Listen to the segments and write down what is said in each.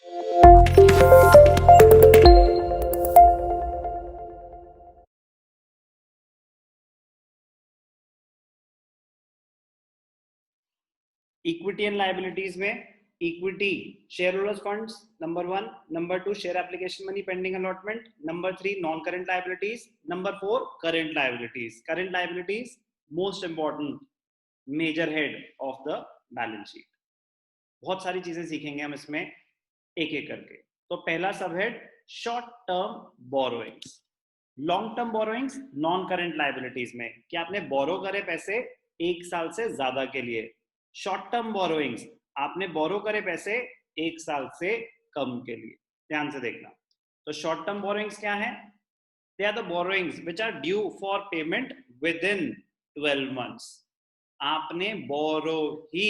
Equity and liabilities में equity share holders funds number 1, number 2 share application money pending allotment, number 3 non current liabilities, number 4 current liabilities. Current liabilities most important major head of the balance sheet. बहुत सारी चीजें सीखेंगे हम इसमें एक एक करके. तो पहला सब head short term borrowings. Long term borrowings non current liabilities में कि आपने बोरो करे पैसे एक साल से ज्यादा के लिए. शॉर्ट टर्म बोरोइंग्स आपने बोरो करे पैसे एक साल से कम के लिए. ध्यान से देखना. तो शॉर्ट टर्म बोरोइंग्स क्या है? They are the borrowings which are due for payment within 12 months. आपने बोरो ही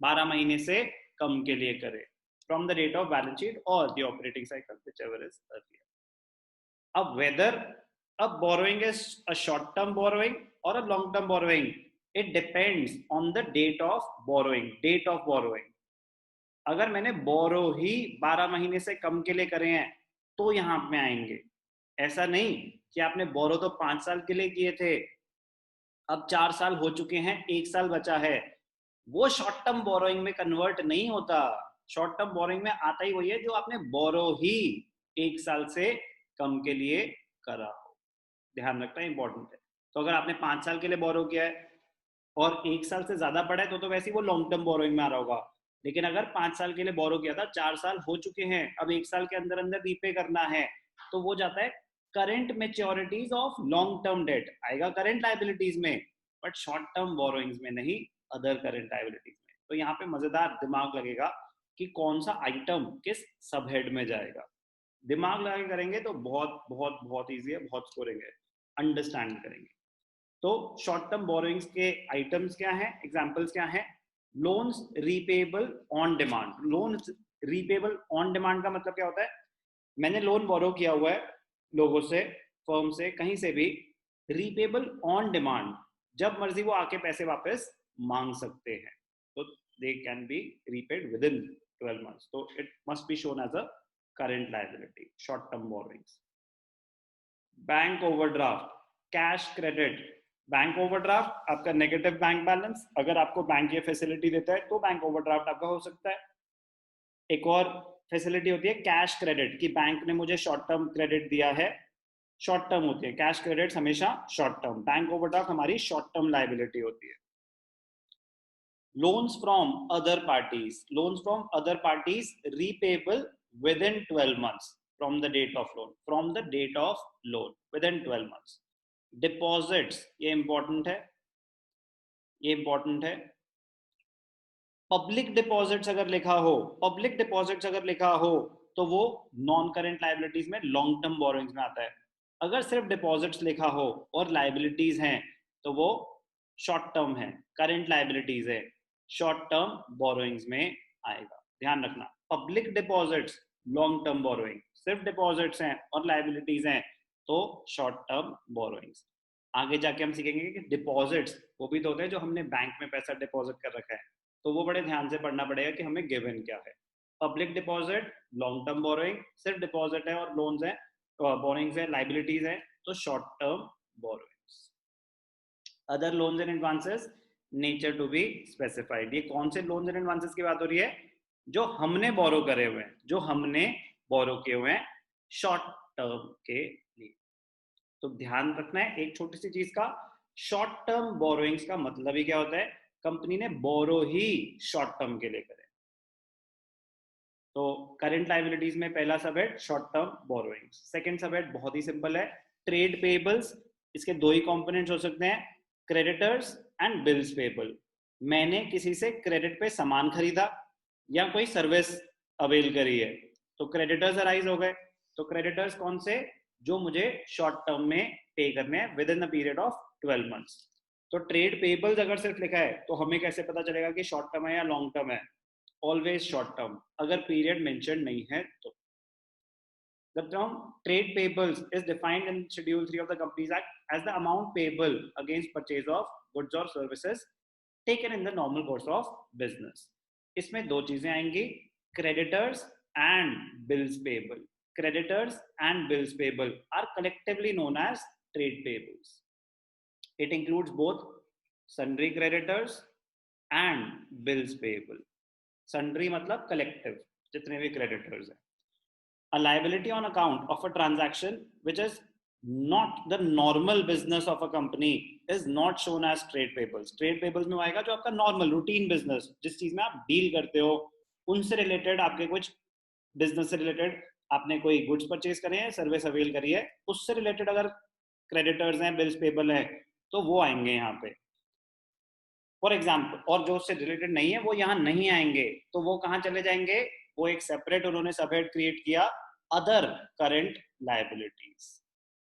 12 महीने से कम के लिए करे from the date of balance sheet or the operating cycle, whichever is earlier. अब whether a borrowing is a short term borrowing or a long term borrowing, it depends on the date of borrowing. Date of borrowing. अगर मैंने बोरो ही 12 महीने से कम के लिए करे हैं तो यहां पे आएंगे. ऐसा नहीं कि आपने बोरो तो 5 साल के लिए किए थे, अब 4 साल हो चुके हैं, 1 साल बचा है, वो शॉर्ट टर्म बोरोइंग में कन्वर्ट नहीं होता. शॉर्ट टर्म बोरोइंग में आता ही वही है जो आपने बोरो ही 1 साल से कम के लिए करा हो. ध्यान रखना इंपॉर्टेंट है. तो अगर आपने 5 साल के लिए बोरो किया है और 1 साल से ज्यादा पड़ा है तो वैसे ही वो लॉन्ग टर्म बोरोइंग में आ रहा होगा. लेकिन अगर 5 साल के लिए बोरो किया था, 4 साल हो चुके हैं, अब 1 साल के अंदर अंदर रीपे करना है, तो वो जाता है current maturities of long term debt. आएगा करंट लाइबिलिटीज में, बट शॉर्ट टर्म बोरोइंग्स में नहीं, अदर करंट लाइबिलिटीज में. तो यहाँ पे मजेदार दिमाग लगेगा कि कौन सा आइटम किस सब हेड में जाएगा. दिमाग लगा के करेंगे तो बहुत बहुत बहुत ईजी है, बहुत स्कोरिंग है, अंडरस्टैंड करेंगे. तो शॉर्ट टर्म बोरोइंग्स के आइटम्स क्या हैं, एग्जांपल्स क्या हैं? Loans repayable on demand. Loans repayable on demand का मतलब क्या होता है? मैंने लोन बोरो किया हुआ है लोगों से, फर्म से, कहीं से भी, रीपेबल ऑन डिमांड, जब मर्जी वो आके पैसे वापस मांग सकते हैं. तो they can be repaid within 12 months. तो it must be shown as a current liability. Short term borrowings. Bank overdraft, cash credit. Bank overdraft आपका नेगेटिव बैंक बैलेंस, अगर आपको बैंक ये फैसिलिटी देता है तो बैंक ओवरड्राफ्ट आपका हो सकता है. एक और फैसिलिटी होती है कैश क्रेडिट, कि बैंक ने मुझे शॉर्ट टर्म क्रेडिट दिया है. शॉर्ट टर्म होती है कैश क्रेडिट, हमेशा शॉर्ट टर्म. बैंक ओवरड्राफ्ट हमारी शॉर्ट टर्म लायबिलिटी होती है. Loans from other parties. Loans from other parties repayable with in 12 months from the date of loan. From the date of loan within 12 months. Deposits, ये important है, ये important है. Public deposits अगर लिखा हो, public deposits अगर लिखा हो तो वो नॉन करंट लायबिलिटीज में लॉन्ग टर्म बोरोइंग्स में आता है. अगर सिर्फ डिपॉजिट्स लिखा हो और लायबिलिटीज हैं तो वो शॉर्ट टर्म है, करंट लायबिलिटीज है, शॉर्ट टर्म बोरोइंग्स में आएगा. ध्यान रखना, public deposits long term borrowing, सिर्फ डिपॉजिट्स हैं और लायबिलिटीज हैं तो शॉर्ट टर्म बोरोइंग्स. आगे जाके हम सीखेंगे कि डिपॉजिट्स वो भी तो होते हैं जो हमने बैंक में पैसा डिपॉजिट कर रखा है, तो वो बड़े ध्यान से पढ़ना पड़ेगा कि हमें गिवन क्या है. Public deposit long term borrowing, सिर्फ डिपॉजिट है और लोन्स है, बोरोइंग्स है, लायबिलिटीज है, तो short term borrowings. Other loans and advances nature to be specified. ये कौन से लोन्स एंड एडवांसेस की बात हो रही है? जो हमने बोरो करे हुए हैं, जो हमने बोरो किए हुए हैं शॉर्ट टर्म के लिए. तो ध्यान रखना है एक छोटी सी चीज का, शॉर्ट टर्म बोरोइंग्स का मतलब ही क्या होता है? कंपनी ने बोरो ही शॉर्ट टर्म के लिए करे. तो करंट लायबिलिटीज में पहला सबहेड शॉर्ट टर्म बोरोइंग्स. सेकंड सबहेड बहुत ही सिंपल है, ट्रेड पेबल्स. इसके दो ही कंपोनेंट्स हो सकते हैं, क्रेडिटर्स एंड बिल्स पेबल. मैंने किसी से क्रेडिट पे सामान खरीदा या कोई सर्विस अवेल करी है तो क्रेडिटर्स अराइज हो गए. तो क्रेडिटर्स कौन से? जो मुझे शॉर्ट टर्म में पे करने हैं with in the period of 12 months. तो ट्रेड पेबल्स अगर सिर्फ लिखा है तो हमें कैसे पता चलेगा कि शॉर्ट टर्म है या लॉन्ग टर्म है? ऑलवेज शॉर्ट टर्म, अगर पीरियड मेंशन नहीं है तो. The term trade payables is defined in Schedule 3 of the Companies Act as the amount payable against purchase of goods or services taken in the normal course of business. इसमें दो चीजें आएंगी, creditors and bills payable. Creditors and bills payable are collectively known as trade payables. It includes both sundry creditors and bills payable. Sundry मतलब collective, जितने भी creditors हैं. A liability on account of a transaction which is not the normal business of a company is not shown as trade payables. Trade payables में आएगा जो आपका normal routine business, जिस चीज में आप deal करते हो, उनसे related आपके कुछ business से related आपने कोई goods purchase करे हैं, service avail करी है, उससे related अगर creditors हैं, bills payable है, तो वो आएंगे यहाँ पे. फॉर एग्जाम्पल, और जो उससे रिलेटेड नहीं है वो यहाँ नहीं आएंगे, तो वो कहाँ चले जाएंगे? वो एक सेपरेट उन्होंने सबहेड क्रिएट किया, other current liabilities.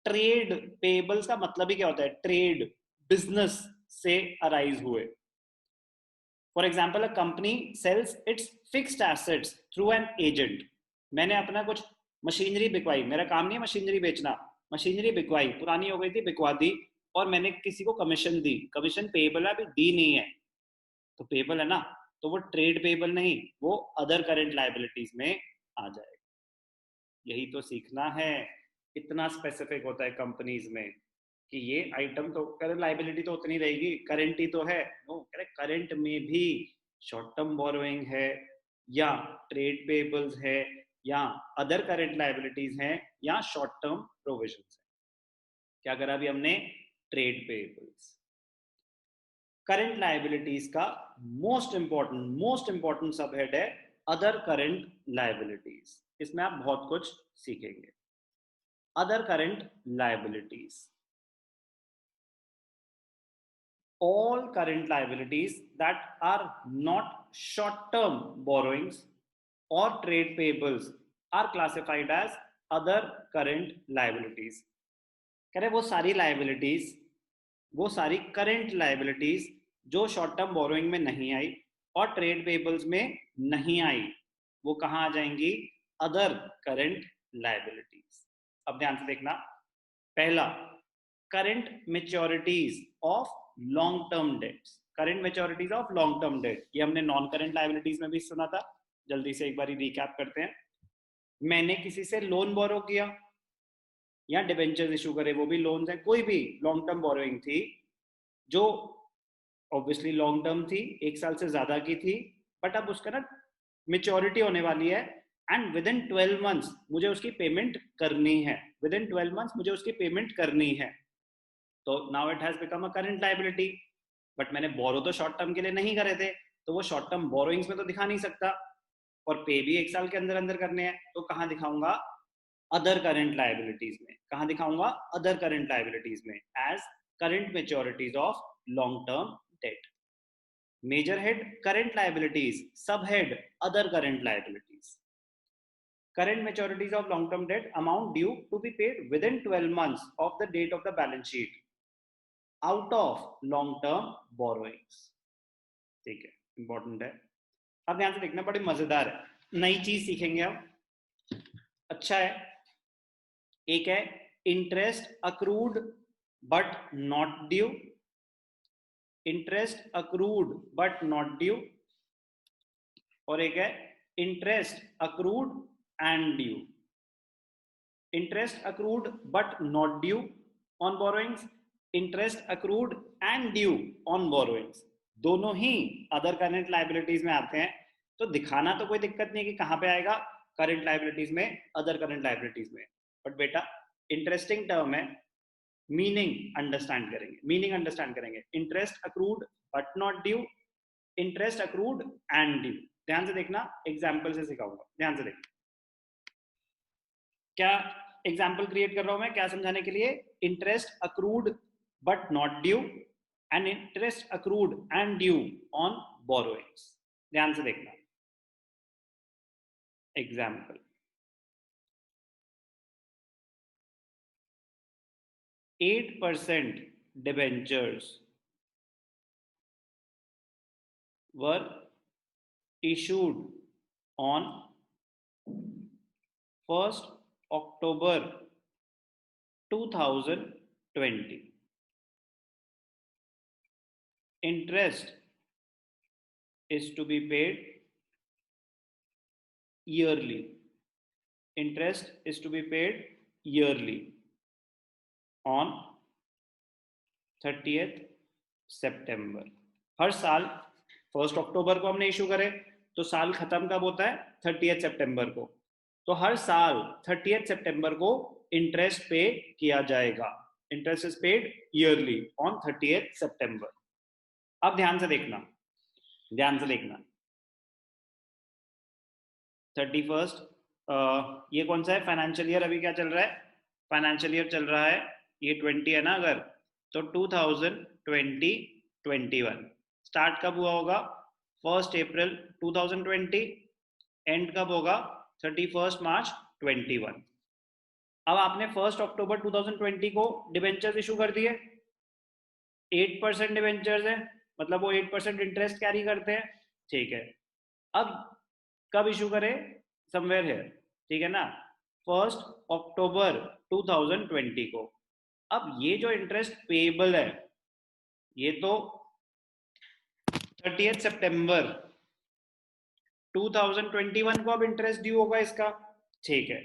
Trade payables का मतलब ही क्या होता है? ट्रेड, बिजनेस से अराइज हुए. For example, a company sells its fixed assets through an agent. मैंने अपना कुछ मशीनरी बिकवाई, मेरा काम नहीं है मशीनरी बेचना, मशीनरी बिकवाई, पुरानी हो गई थी, बिकवा दी, और मैंने किसी को कमीशन दी. कमीशन पेएबल है, अभी दी नहीं है, तो पेएबल है ना, तो वो ट्रेड पेएबल नहीं, वो अदर करंट लायबिलिटीज में आ जाएगा. यही तो सीखना है. इतना स्पेसिफिक होता है कंपनीज में कि ये आइटम तो करंट लायबिलिटी तो उतनी रहेगी, करंट ही तो है. नो, करंट में भी शॉर्ट टर्म बोरोइंग है, या ट्रेड पेएबल्स है, या अदर करंट लायबिलिटीज हैं, या शॉर्ट टर्म प्रोविजंस है. क्या करा अभी हमने? Trade payables. करंट लायबिलिटीज का मोस्ट इंपॉर्टेंट सबहेड है अदर करंट लायबिलिटीज. इसमें आप बहुत कुछ सीखेंगे. Other current liabilities, all current liabilities that are not short term borrowings or trade payables are classified as other current liabilities. कह रहे वो सारी liabilities, वो सारी करंट लायबिलिटीज जो शॉर्ट टर्म बोरोइंग में नहीं आई और ट्रेड पेबल्स में नहीं आई, वो कहां आ जाएंगी? Other current liabilities. अब ध्यान से देखना. पहला, current maturities of long term debts. Current maturities of long term debt, ये हमने नॉन करंट लायबिलिटीज में भी सुना था. जल्दी से एक बार रिकैप करते हैं. मैंने किसी से लोन बोरो किया या डिबेंचर्स इशू करे, वो भी लोन्स है. कोई भी लॉन्ग टर्म बोरोइंग थी जो ऑब्वियसली लॉन्ग टर्म थी, एक साल से ज्यादा की थी, बट अब उसका ना मेच्योरिटी होने वाली है, एंड विद इन 12 मंथ्स मुझे उसकी पेमेंट करनी है. विद इन 12 मंथ्स मुझे उसकी पेमेंट करनी है, तो now it has become a current liability. But मैंने बोरो तो शॉर्ट टर्म के लिए नहीं करे थे, तो वो शॉर्ट टर्म बोरोइंग्स में तो दिखा नहीं सकता, और पे भी एक साल के अंदर अंदर करने हैं, तो कहां दिखाऊंगा? अदर करंट लायबिलिटीज में. कहां दिखाऊंगा? अदर करंट लायबिलिटीज में, as current maturities of long term debt. Major head, current liabilities. Subhead, other current liabilities. Current maturities of long-term debt amount due to be paid within 12 months of the date of the balance sheet out of long-term borrowings. ठीक है, important है. अब ध्यान से देखना, बड़ी मजेदार है, नई चीज सीखेंगे हम. अच्छा है. एक है interest accrued but not due. Interest accrued but not due. और एक है interest accrued and due. Interest accrued but not due on borrowings, interest accrued and due on borrowings, दोनों ही अदर करंट लायबिलिटीज में आते हैं. तो दिखाना तो कोई दिक्कत नहीं है कि कहां पे आएगा, करंट लायबिलिटीज में, अदर करंट लायबिलिटीज में. बट बेटा इंटरेस्टिंग टर्म है, मीनिंग अंडरस्टैंड करेंगे. मीनिंग अंडरस्टैंड करेंगे. Interest accrued but not due, interest accrued and due. ध्यान से देखना, एग्जाम्पल से सिखाऊंगा. ध्यान से देखना, क्या एग्जाम्पल क्रिएट कर रहा हूं मैं, क्या समझाने के लिए? Interest accrued but not due and interest accrued and due on borrowings. ध्यान से देखना. Example, 8% debentures were issued on 1st October 2020. Interest is to be paid yearly. Interest is to be paid yearly on 30th September. हर साल 1 अक्टूबर को हमने issue करे तो साल खत्म कब होता है? 30th सितंबर को। तो हर साल 30th सितंबर को इंटरेस्ट पे किया जाएगा। Interest is paid yearly on 30th सितंबर। अब ध्यान से देखना, ध्यान से देखना। 31st, ये कौन सा है? फाइनेंशियल ईयर अभी क्या चल रहा है? फाइनेंशियल ईयर चल रहा है, ये 20 है ना अगर, तो 2020-21 स्टार्ट कब हुआ होगा? 1 अप्रैल 2020, एंड कब होगा? 31 मार्च 21। अब आपने 1 अक्टूबर 2020 को डिबेंचर्स इशू कर दिए, 8% डिबेंचर्स है, मतलब वो 8% इंटरेस्ट कैरी करते हैं, ठीक है। अब कब इशू करे? समवेयर है, ठीक है ना, 1 अक्टूबर 2020 को। अब ये जो इंटरेस्ट पेएबल है, ये तो 30th सितंबर 2021 को अब इंटरेस्ट ड्यू होगा इसका, ठीक है।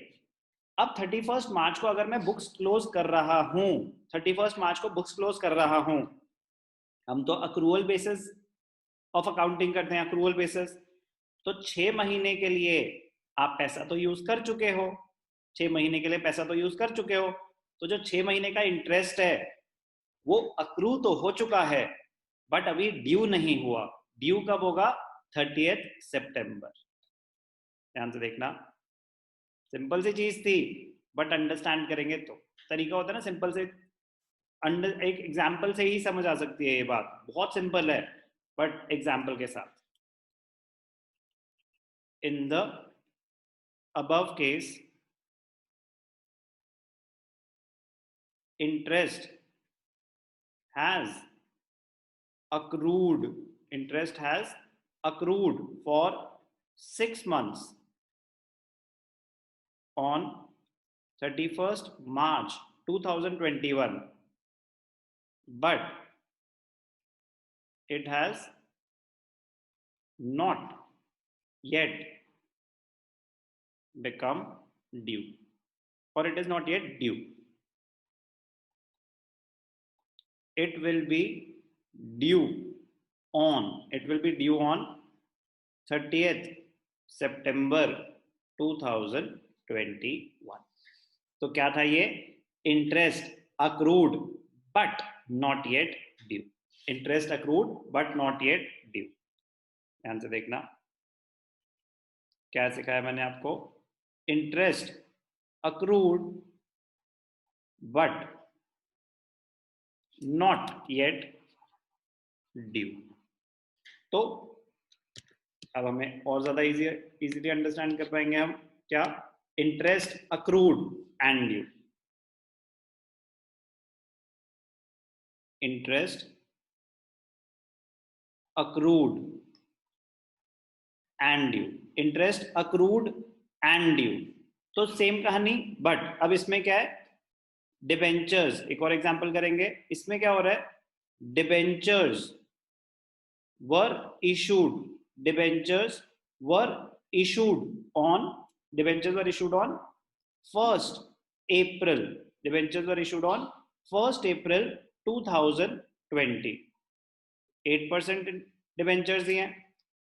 अब 31 मार्च को अगर मैं बुक्स क्लोज कर रहा हूं, 31 मार्च को बुक्स क्लोज कर रहा हूं, हम तो अक्रूवल बेसिस ऑफ अकाउंटिंग करते हैं, अक्रूवल बेसिस। तो 6 महीने के लिए आप पैसा तो यूज कर चुके हो, 6 महीने के लिए पैसा तो यूज कर चुके हो, तो जो 6 महीने का इंटरेस्ट है वो अक्रू तो हो चुका है, बट अभी ड्यू नहीं हुआ। ड्यू कब होगा? 30th सितंबर। ध्यान से देखना, सिंपल सी चीज थी, बट अंडरस्टैंड करेंगे तो तरीका होता है ना सिंपल से, एक एग्जाम्पल से ही समझ आ सकती है ये बात, बहुत सिंपल है, बट एग्जाम्पल के साथ। In the above case, interest has accrued, interest has accrued for 6 months on 31st March 2021, but it has not yet become due, or it is not yet due. It will be due on, it will be due on 30th September 2021। तो क्या था ये? Interest accrued but not yet due, interest accrued but not yet due. ध्यान से देखना, क्या सिखाया मैंने आपको? Interest accrued but not yet due. तो अब हमें और ज्यादा इजीली अंडरस्टैंड कर पाएंगे हम, क्या? Interest accrued and due, interest accrued and due, interest accrued and due. तो सेम कहानी, बट अब इसमें क्या है? डिबेंचर्स, एक और एग्जांपल करेंगे। इसमें क्या हो रहा है? Debentures were issued, debentures were issued on, debentures were issued on 1st April, debentures were issued on 1st April 2020। 8% debentures ही हैं,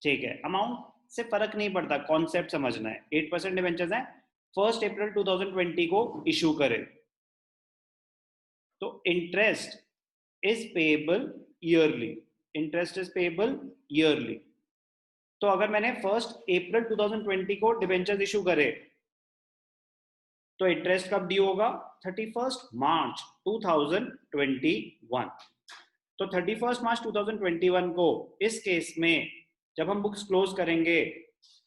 ठीक है। अमाउंट से फर्क नहीं पड़ता, कॉन्सेप्ट समझना है। 8% डिबेंचर्स हैं, 1st April 2020 को इशू करे, तो interest is payable yearly, interest is payable yearly. तो अगर मैंने 1st April 2020 को डिबेंचर्स इशू करे, तो इंटरेस्ट कब ड्यू होगा? 31st March 2021। तो 31st March 2021 को इस केस में जब हम बुक्स क्लोज करेंगे,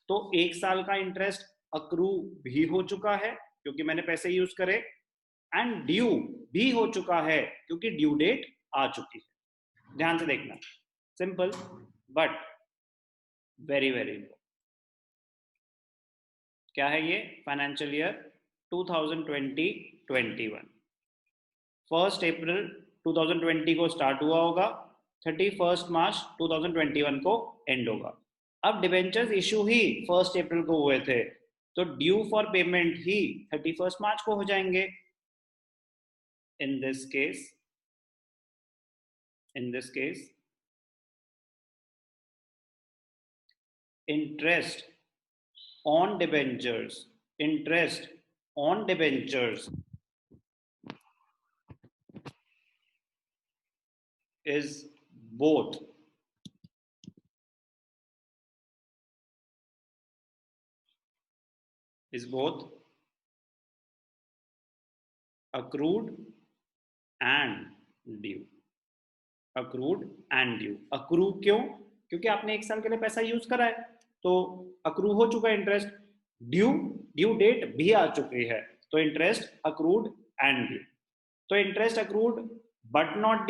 तो 1 साल का इंटरेस्ट अक्रू भी हो चुका है क्योंकि मैंने पैसे यूज करे, एंड ड्यू भी हो चुका है क्योंकि ड्यू डेट आ चुकी है। ध्यान से देखना, simple but very very important. क्या है ये? फाइनेंशियल ईयर 2020-21, 1st April 2020 को स्टार्ट हुआ होगा, 31st March 2021 को एंड होगा। अब डिबेंचर्स इशू ही 1st April को हुए थे, तो ड्यू फॉर पेमेंट ही 31 मार्च को हो जाएंगे. In this case interest on debentures is both accrued and due. Accrue क्यों? क्योंकि आपने 1 साल के लिए पैसा यूज करा है, तो अक्रू हो चुका है इंटरेस्ट. ड्यू डेट भी आ चुकी है, तो इंटरेस्ट अक्रूड एंड ड्यू. तो interest accrued but not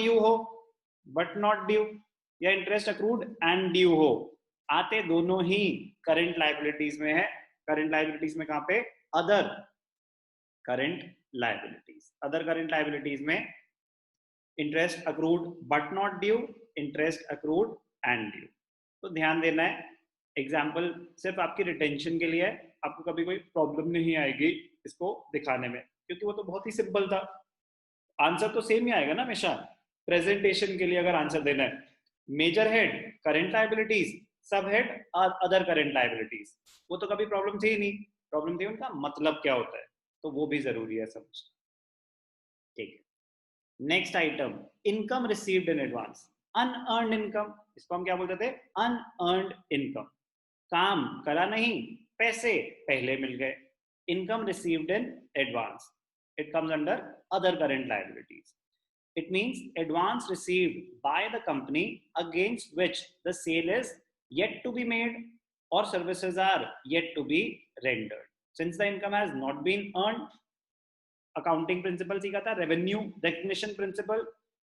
due या इंटरेस्ट अक्रूड एंड ड्यू हो, आते दोनों ही करंट लायबिलिटीज में है. करंट लायबिलिटीज में कहां पे? अदर करंट लायबिलिटीज में interest accrued but not due, interest accrued and due. तो ध्यान देना है. एग्जाम्पल सिर्फ आपकी रिटेंशन के लिए है, आपको कभी कोई प्रॉब्लम नहीं आएगी इसको दिखाने में, क्योंकि वो तो बहुत ही सिंपल था. आंसर तो सेम ही आएगा ना हमेशा. प्रेजेंटेशन के लिए अगर आंसर देना है, मेजर हेड करंट लायबिलिटीज, सब हेड अदर करंट लायबिलिटीज, वो तो कभी प्रॉब्लम थी ही नहीं. प्रॉब्लम थी उनका मतलब क्या होता है, तो वो भी जरूरी है समझना. ठीक है. Next item, income received in advance. Unearned income, इसको हम क्या बोलते थे? Unearned income. काम करा नहीं, पैसे पहले मिल गए. Income received in advance, it comes under other current liabilities. It means advance received by the company against which the sale is yet to be made or services are yet to be rendered. Since the income has not been earned, accounting principle सीखा था, revenue recognition principle.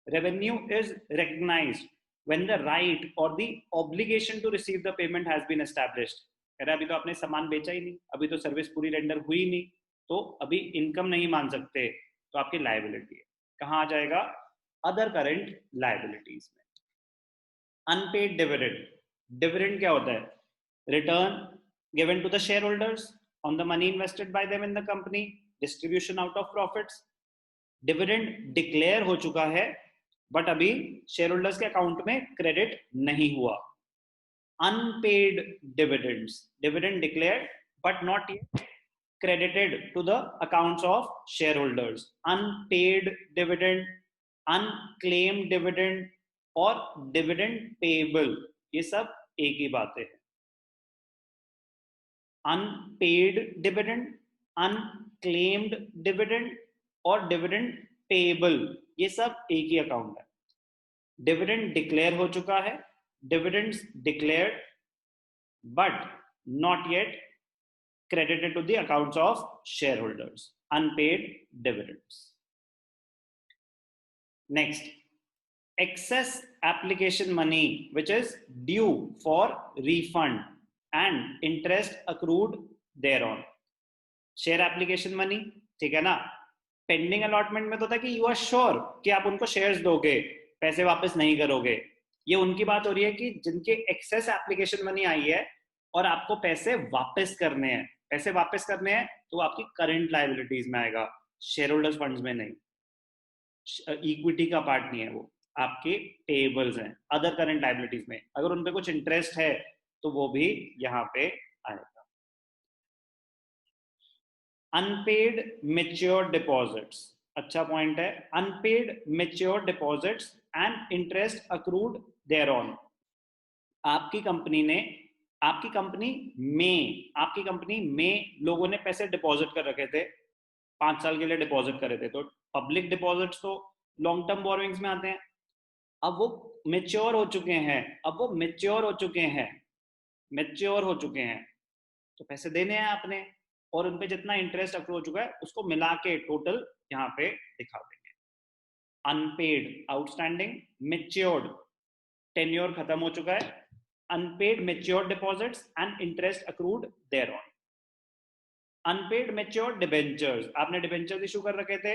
Revenue is recognized when the right or the obligation to receive the payment has been established. अभी तो आपने सामान बेचा ही नहीं, अभी तो सर्विस पूरी रेंडर हुई नहीं, तो अभी इनकम नहीं मान सकते, तो आपकी लायबिलिटी है. कहाँ आ जाएगा? अदर करंट लायबिलिटीज में. अनपेड डिविडेंड क्या होता है? Return given to the share holders on the money invested by them in the company, distribution out of profits. Dividend declare हो चुका है, बट अभी शेयर होल्डर्स के अकाउंट में क्रेडिट नहीं हुआ. Unpaid dividends, dividend declared but not yet credited to the accounts of shareholders. Unpaid dividend, unclaimed dividend और dividend payable, ये सब एक ही बातें हैं. Unpaid dividend, unclaimed dividend और dividend payable, ये सब एक ही अकाउंट है. डिविडेंड डिक्लेयर हो चुका है, dividends declared but not yet credited to the accounts of shareholders. Unpaid dividends. Next, excess application money which is due for refund and interest accrued thereon. Share application money, ठीक है ना? Pending allotment में तो था कि you are sure कि आप उनको शेयर्स दोगे, पैसे वापस नहीं करोगे. ये उनकी बात हो रही है कि जिनके एक्सेस एप्लीकेशन मनी आई है और आपको पैसे वापस करने हैं. पैसे वापस करने हैं तो आपकी करंट लायबिलिटीज में आएगा, शेयर होल्डर्स फंड्स में नहीं. इक्विटी का पार्ट नहीं है, वो आपके पेबल्स हैं अदर करंट लायबिलिटीज में. अगर उन पे कुछ इंटरेस्ट है तो वो भी यहाँ पे आएगा. अनपेड मेच्योर डिपॉजिट्स, अच्छा पॉइंट है. Unpaid mature deposits and interest accrued thereon. आपकी कंपनी में लोगों ने पैसे डिपॉजिट कर रखे थे, 5 साल के लिए डिपॉजिट करे थे, तो पब्लिक डिपॉजिट्स तो लॉन्ग टर्म बोरोइंग्स में आते हैं. अब वो मेच्योर हो चुके हैं, तो पैसे देने हैं आपने, और उन पे जितना इंटरेस्ट अक्रू हो चुका है उसको मिला के टोटल यहाँ पे दिखा देंगे. अनपेड आउटस्टैंडिंग, मेच्योर्ड टेन्योर खत्म हो चुका है. Unpaid matured deposits and interest accrued thereon. Unpaid matured debentures, आपने डिबेंचर्स इशू कर रखे थे,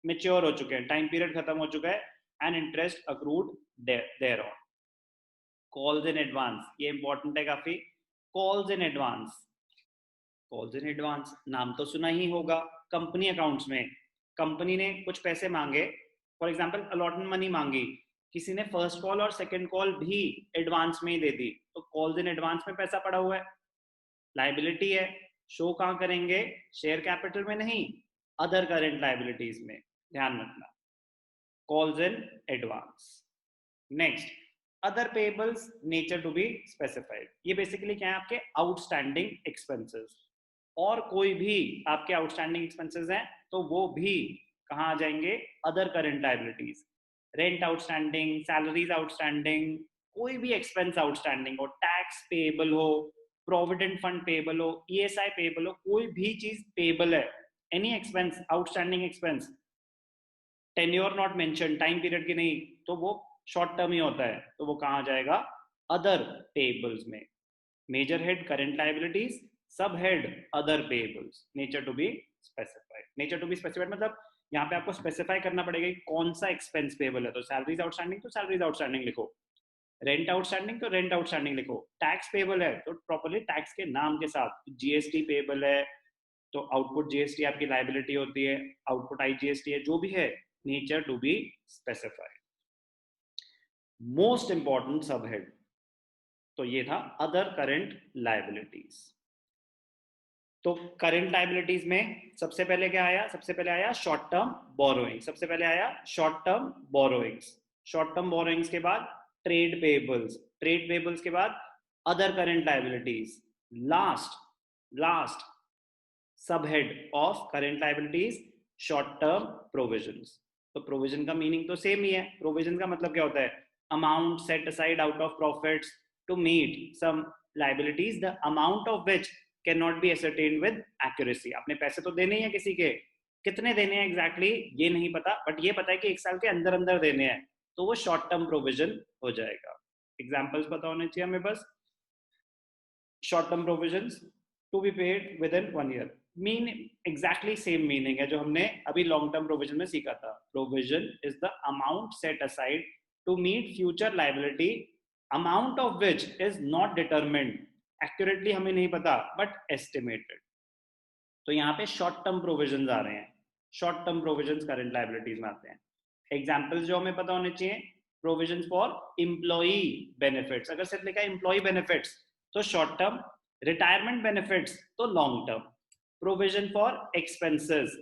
मेच्योर हो चुके हैं, टाइम पीरियड खत्म हो चुका है, and interest accrued thereon. Calls in advance, ये इंपॉर्टेंट है काफी. Calls in advance, calls in advance, नाम तो सुना ही होगा। कंपनी अकाउंट्स में कंपनी ने कुछ पैसे मांगे, फॉर एग्जांपल अलॉटमेंट मनी मांगी, किसी ने फर्स्ट कॉल और सेकंड कॉल भी एडवांस में ही दे दी, तो कॉल्स इन एडवांस में पैसा पड़ा हुआ है, लाइबिलिटी है। शो कहां करेंगे? शेयर कैपिटल में नहीं, अदर करेंट लाइबिलिटीज में, ध्यान रखना, calls in advance. Next, other payables nature to be specified, ये बेसिकली क्या है? आपके आउटस्टैंडिंग एक्सपेंसेस, और कोई भी आपके आउटस्टैंडिंग एक्सपेंसेस हैं तो वो भी कहाँ आ जाएंगे? Other current liabilities. Rent outstanding, salaries outstanding, कोई भी एक्सपेंस आउटस्टैंडिंग हो, टैक्स पेबल हो, प्रोविडेंट फंड पेबल हो, ईएसआई पेबल हो, कोई भी चीज पेबल है, any expense, outstanding expense, tenure not mention, time period की नहीं, तो वो शॉर्ट टर्म ही होता है, तो वो कहाँ जाएगा? अदर पेबल्स में। Major head current liabilities, sub head other payables, nature to be specified. Nature to be specified मतलब यहाँ पे आपको स्पेसिफाई करना पड़ेगा कि कौन सा एक्सपेंस पेबल है, तो सैलरीज आउटस्टैंडिंग तो सैलरीज आउटस्टैंडिंग लिखो, रेंट आउटस्टैंडिंग तो रेंट आउटस्टैंडिंग लिखो, टैक्स पेबल है तो प्रॉपर्ली टैक्स के नाम के साथ, जीएसटी पेबल है तो आउटपुट जीएसटी आपकी लाइबिलिटी होती है, आउटपुट आईजीएसटी है, जो भी है, nature to be specified. Most important sub head, तो ये था अदर करंट लाइबिलिटीज। तो करंट लाइबिलिटीज में सबसे पहले क्या आया? सबसे पहले आया शॉर्ट टर्म बोरोइंग, सबसे पहले आया short term borrowings, short term borrowings के बाद ट्रेड पेबल्स, ट्रेड पेबल्स के बाद other current liabilities, last sub head of current liabilities short term provisions. तो प्रोविजन का मीनिंग तो सेम ही है, प्रोविजन का मतलब क्या होता है? Amount set aside out of profits to meet some liabilities the amount of which can not be ascertained with accuracy. आपने पैसे तो देने ही है किसी के, कितने देने हैं एग्जैक्टली ये नहीं पता, बट ये पता है कि एक साल के अंदर अंदर देने हैं, तो वो शॉर्ट टर्म प्रोविजन हो जाएगा। एग्जाम्पल्स पता होने चाहिए हमें बस। Short term provisions to be paid within 1 year, mean exactly same meaning है जो हमने अभी लॉन्ग टर्म प्रोविजन में सीखा था। Provision is the amount set aside to meet future liability, amount of which is not determined, accurately हमें नहीं पता बट एस्टिमेटेड। तो यहाँ पे शॉर्ट टर्म प्रोविजन आ रहे हैं, short term provision current liabilities में आते हैं। एग्जाम्पल्स जो हमें पता होने चाहिए, प्रोविजन फॉर एम्प्लॉई बेनिफिट्स, अगर सिर्फ लिखा है एम्प्लॉई बेनिफिट्स तो शॉर्ट टर्म, रिटायरमेंट बेनिफिट्स तो long term, provision for expenses,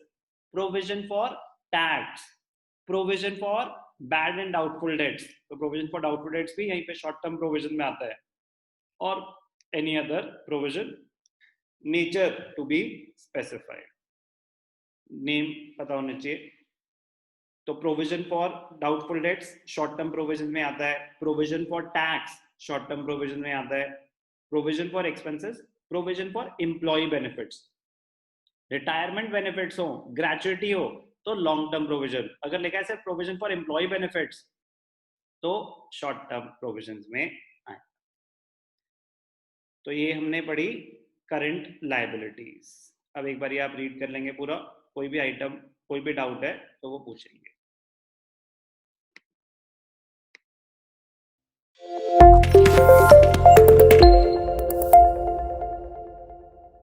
provision for tax, provision for bad and doubtful debts, तो प्रोविजन फॉर डाउटफुल डेट्स भी यहीं पे शॉर्ट टर्म प्रोविजन में आता है, और any other provision nature to be specified, name पता होने चाहिए। तो provision for doubtful debts short term provision में आता है, provision for tax short term provision में आता है, provision for expenses, provision for employ benefits, retirement benefits हो, ग्रेचुइटी हो तो लॉन्ग टर्म प्रोविजन, अगर लिखा है सिर्फ प्रोविजन फॉर एम्प्लॉय बेनिफिट्स तो शॉर्ट टर्म प्रोविजन में आए। तो ये हमने पढ़ी करंट लायबिलिटीज। अब एक बार आप रीड कर लेंगे पूरा, कोई भी आइटम, कोई भी डाउट है तो वो पूछेंगे।